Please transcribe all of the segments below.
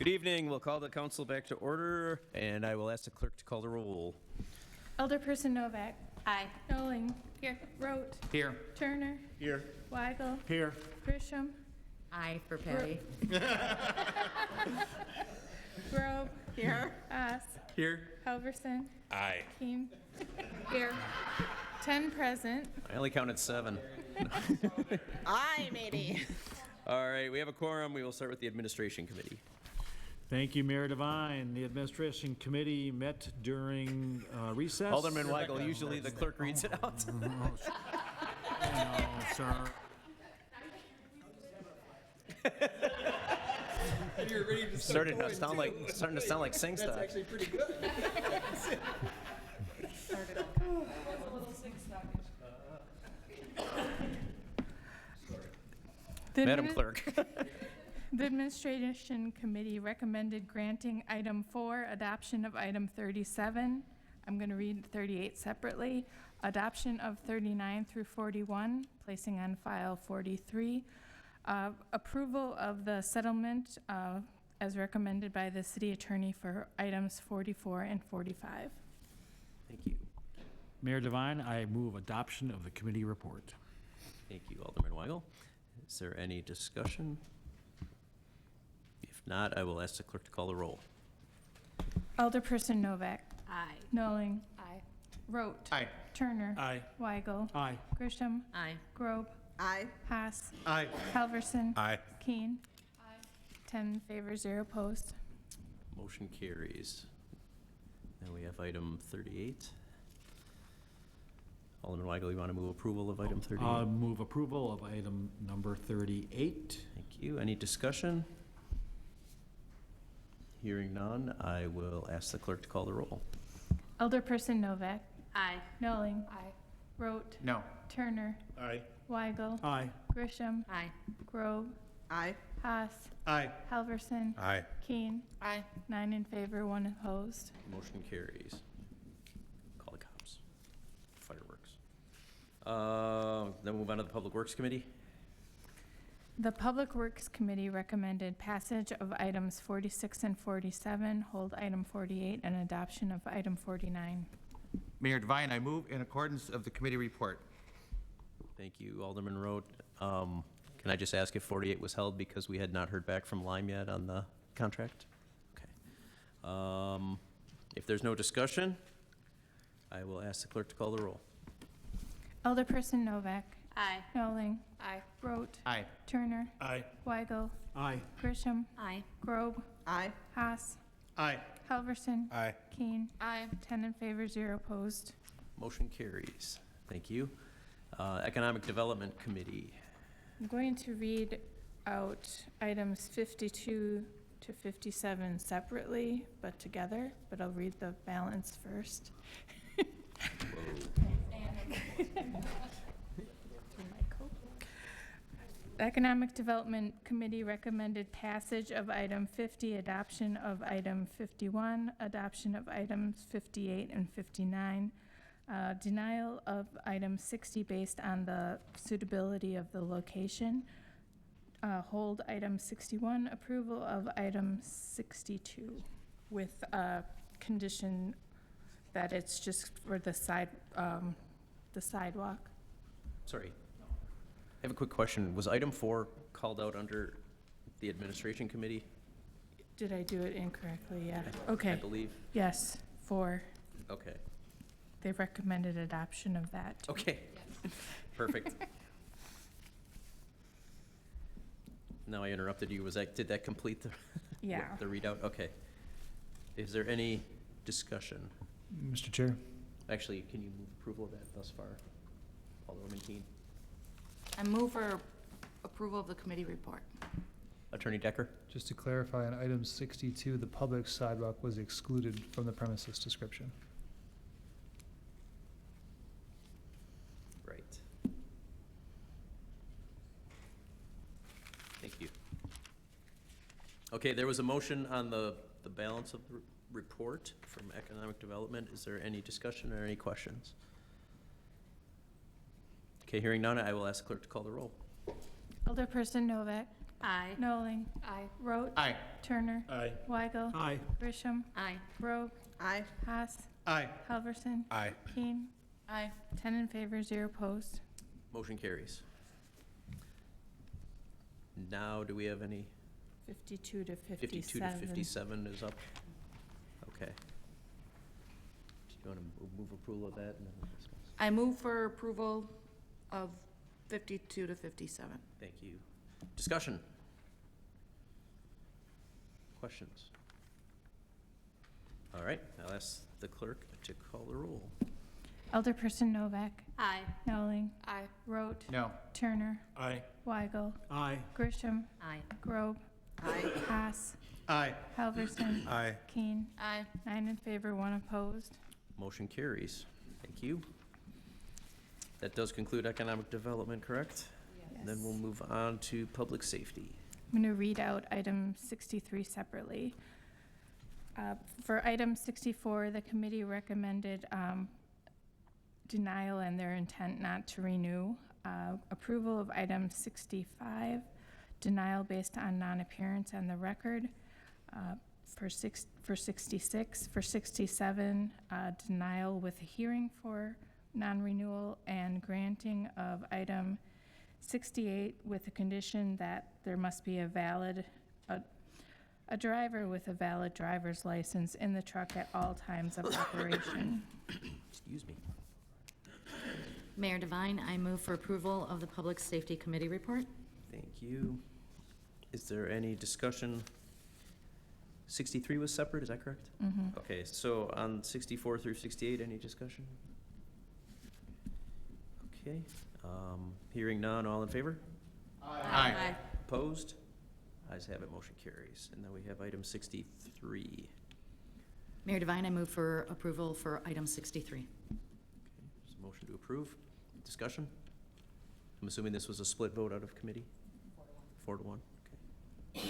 Good evening. We'll call the council back to order, and I will ask the clerk to call the roll. Alderperson Novak. Aye. Noling. Here. Rote. Here. Turner. Here. Weigel. Here. Grisham. Aye for Patty. Grobe. Here. Haas. Here. Halverson. Aye. Keen. Here. 10 present. I only counted 7. Aye, matey. All right, we have a quorum. We will start with the administration committee. Thank you, Mayor Devine. The Administration Committee met during recess. Alderman Weigel, usually the clerk reads it out. No, sir. You're ready to Starting to sound like sing stuff. actually pretty good. Madam Clerk. The Administration Committee recommended granting item 4, adoption of item 37. I'm going to read 38 separately. Adoption of 39 through 41, placing on file 43. Approval of the settlement as recommended by the city attorney for items 44 and 45. Thank you. Mayor Devine, I move adoption of the committee report. Thank you, Alderman Weigel. Is there any discussion? If not, I will ask the clerk to call the roll. Alderperson Novak. Aye. Noling. Aye. Rote. Aye. Turner. Aye. Weigel. Aye. Grisham. Aye. Grobe. Aye. Haas. Aye. Halverson. Aye. Keen. 10 in favor, 0 opposed. Motion carries. Now we have item 38. Alderman Weigel, you want to move approval of item 38? Move approval of item number 38. Thank you. Any discussion? Hearing none, I will ask the clerk to call the roll. Alderperson Novak. Aye. Noling. Aye. Rote. No. Turner. Aye. Weigel. Aye. Grisham. Aye. Grobe. Aye. Haas. Aye. Halverson. Aye. Keen. Aye. 9 in favor, 1 opposed. Motion carries. Call the cops. Fireworks. Then we'll move on to the Public Works Committee. The Public Works Committee recommended passage of items 46 and 47, hold item 48, and adoption of item 49. Mayor Devine, I move in accordance of the committee report. Thank you, Alderman Rote. Can I just ask if 48 was held because we had not heard back from Lime yet on the contract? Okay. If there's no discussion, I will ask the clerk to call the roll. Alderperson Novak. Aye. Noling. Aye. Rote. Aye. Turner. Aye. Weigel. Aye. Grisham. Aye. Grobe. Aye. Haas. Aye. Halverson. Aye. Keen. Aye. 10 in favor, 0 opposed. Motion carries. Thank you. Economic Development Committee. I'm going to read out items 52 to 57 separately, but together, but I'll read the balance first. The Economic Development Committee recommended passage of item 50, adoption of item 51, adoption of items 58 and 59, denial of item 60 based on the suitability of the location, hold item 61, approval of item 62 with a condition that it's just for the sidewalk. Sorry. I have a quick question. Was item 4 called out under the Administration Committee? Did I do it incorrectly? Yeah. I Okay. believe. Yes, 4. Okay. They recommended adoption of that. Okay. Perfect. No, I interrupted you. Did that complete the Yeah. the readout? Okay. Is there any discussion? Mr. Chair, Actually, can you move approval of that thus far? Alderwoman Keene. I move for approval of the committee report. Attorney Decker? just to clarify, on item 62, the public sidewalk was excluded from the premises description. Right. Thank you. Okay, there was a motion on the balance of the report from Economic Development. Is there any discussion or any questions? Okay, hearing none, I will ask the clerk to call the roll. Alderperson Novak. Aye. Noling, Aye. Roach. Aye. Turner. Aye. Weigel. Aye. Grisham. Aye. Grobe. Aye. Haas. Aye. Halverson. Aye. Keen. Aye. 10 in favor, 0 opposed. Motion carries. Now, do we have any? 52 to 57. 52 to 57 is up. Okay. Do you want to move approval of that and then we'll discuss? I move for approval of 52 to 57. Thank you. Discussion? Questions? All right, I'll ask the clerk to call the roll. Alderperson Novak. Aye. Noling. Aye. Roach. No. Turner. Aye. Weigel. Aye. Grisham. Aye. Grobe. Aye. Haas. Aye. Halverson. Aye. Keen. Aye. 9 in favor, 1 opposed. Motion carries. Thank you. That does conclude economic development, correct? And then we'll move on to public safety. I'm going to read out item 63 separately. For item 64, the committee recommended denial and their intent not to renew. Approval of item 65, denial based on non-appearance on the record. For 66, for 67, denial with a hearing for non-renewal, and granting of item 68 with the condition that there must be a driver with a valid driver's license in the truck at all times of operation. Excuse me. Mayor Devine, I move for approval of the Public Safety Committee report. Thank you. Is there any discussion? 63 was separate, is that correct? Mhm. Okay, so on 64 through 68, any discussion? Okay, hearing none, all in favor? Aye. Opposed? Ayes have it, motion carries. And then we have item 63. Mayor Devine, I move for approval for item 63. Okay, there's a motion to approve. Discussion? I'm assuming this was a split vote out of committee? 4 to 1. Okay.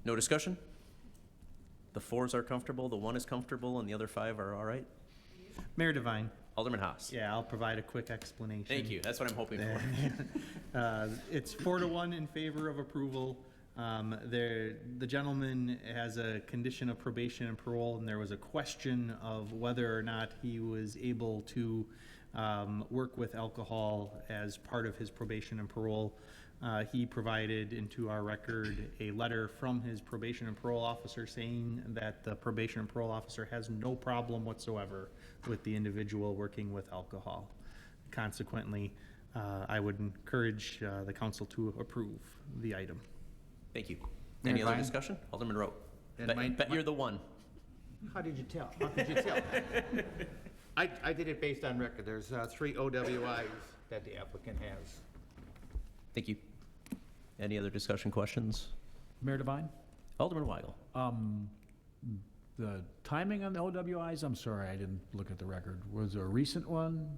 No discussion? The 4s are comfortable, the 1 is comfortable, and the other 5 are all right? Mayor Devine, Alderman Haas? yeah, I'll provide a quick explanation. Thank you, that's what I'm hoping for. It's 4 to 1 in favor of approval. The gentleman has a condition of probation and parole, and there was a question of whether or not he was able to work with alcohol as part of his probation and parole. He provided into our record a letter from his probation and parole officer saying that the probation and parole officer has no problem whatsoever with the individual working with alcohol. Consequently, I would encourage the council to approve the item. Thank you. Mayor Any other Ryan? discussion? Alderman Rowe? And Bet you're the one. How did you tell? How could you tell? I did it based on record. There's 3 OWIs that the applicant has. Thank you. Any other discussion, questions? Mayor Devine? Alderman Weigel? The timing on the OWIs, I'm sorry, I didn't look at the record. Was there a recent one?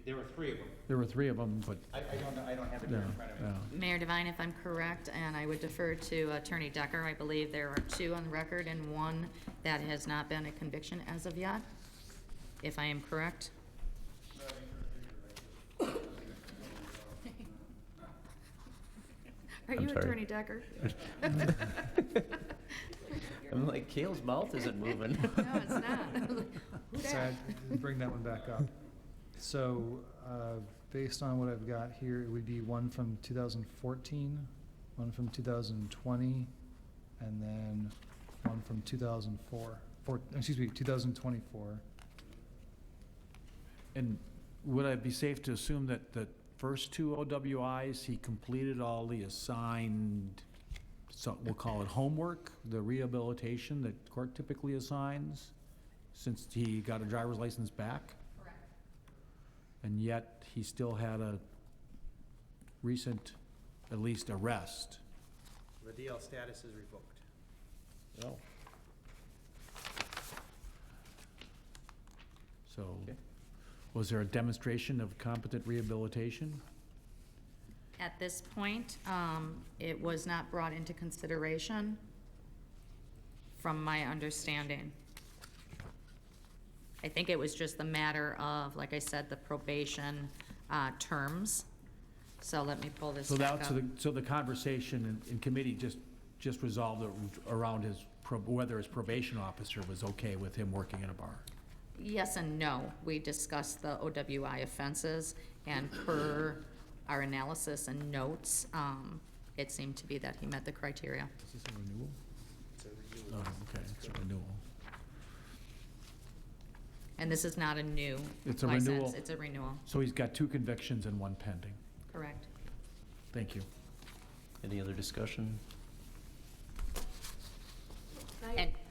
There were 3 of them. There were 3 of them, but, I don't know, I don't have it yeah, here in front of me. yeah. Mayor Devine, if I'm correct, and I would defer to Attorney Decker, I believe there are 2 on record and 1 that has not been a conviction as of yet, if I am correct. Are I'm you sorry. Attorney Decker? I'm like, Kale's mouth isn't moving. No, it's not. Who So dat? I'd bring that one back up. So, based on what I've got here, it would be one from 2014, one from 2020, and then one from 2024. And would it be safe to assume that the first 2 OWIs, he completed all the assigned, so we'll call it homework, the rehabilitation that court typically assigns, since he got a driver's license back? Correct. And yet, he still had a recent, at least, arrest. The DL status is revoked. Oh. So, Okay. was there a demonstration of competent rehabilitation? At this point, it was not brought into consideration, from my understanding. I think it was just the matter of, like I said, the probation terms So let me pull this So back that, up. so the conversation in committee just resolved around whether his probation officer was okay with him working in a bar. Yes and no. We discussed the OWI offenses, and per our analysis and notes, it seemed to be that he met the criteria. Is this a renewal? Oh, okay, it's a renewal. And this is not a new It's a license, renewal. it's a renewal, So he's got 2 convictions and 1 pending. correct? Thank you. Any other discussion?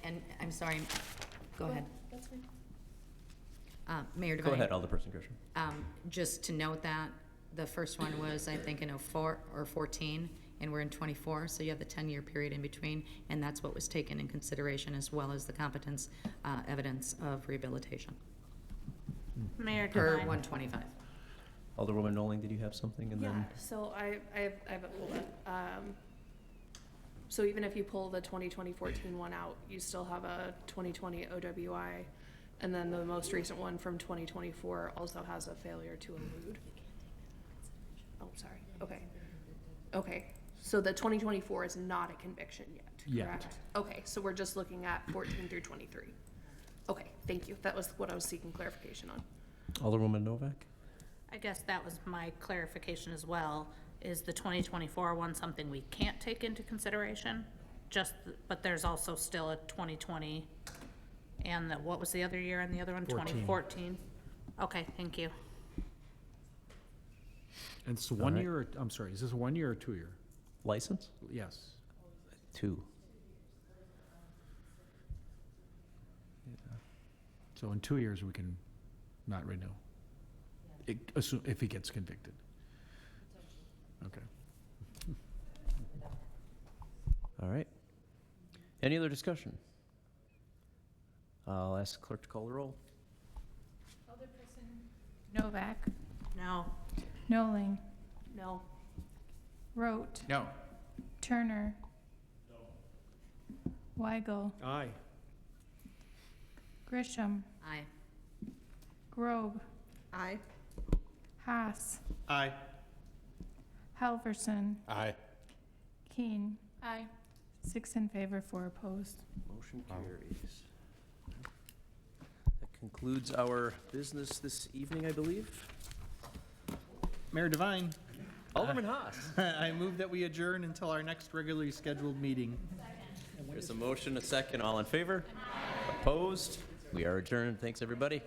And I'm sorry, go ahead. That's fine. Mayor Devine. Go ahead, Alderperson Grisham. Just to note that, the first one was, I think, in '04 or '14, and we're in '24, so you have the 10-year period in between, and that's what was taken in consideration, as well as the competence evidence of rehabilitation, Mayor per Devine. 125. Alderwoman Noling, did you have something? And Yeah, then so I have it pulled up. So even if you pull the 2014 one out, you still have a 2020 OWI. And then the most recent one from 2024 also has a failure to elude. Oh, sorry. Okay. Okay. So the 2024 is not a conviction yet, Yet. correct? Okay, so we're just looking at 14 through 23. Okay, thank you. That was what I was seeking clarification on. Alderwoman Novak? I guess that was my clarification as well. Is the 2024 one something we can't take into consideration? But there's also still a 2020, and what was the other year and the other one? 14. 2014? Okay, thank you. And it's All 1 right. year, I'm sorry, is this a 1 year or 2 year? License? Yes. 2. So in 2 years, we can not renew. If he gets convicted. Okay. All right. Any other discussion? I'll ask the clerk to call the roll. Novak, No. Noling, No. Rote, No. Turner. Weigel, Aye. Grisham, Aye. Grobe, Aye. Haas, Aye. Halverson, Aye. Keen. Aye. 6 in favor, 4 opposed. Motion carries. That concludes our business this evening, I believe. Mayor Devine, Alderman Haas. I move that we adjourn until our next regularly scheduled meeting. There's a motion, a second. All in favor? Opposed? We are adjourned. Thanks, everybody.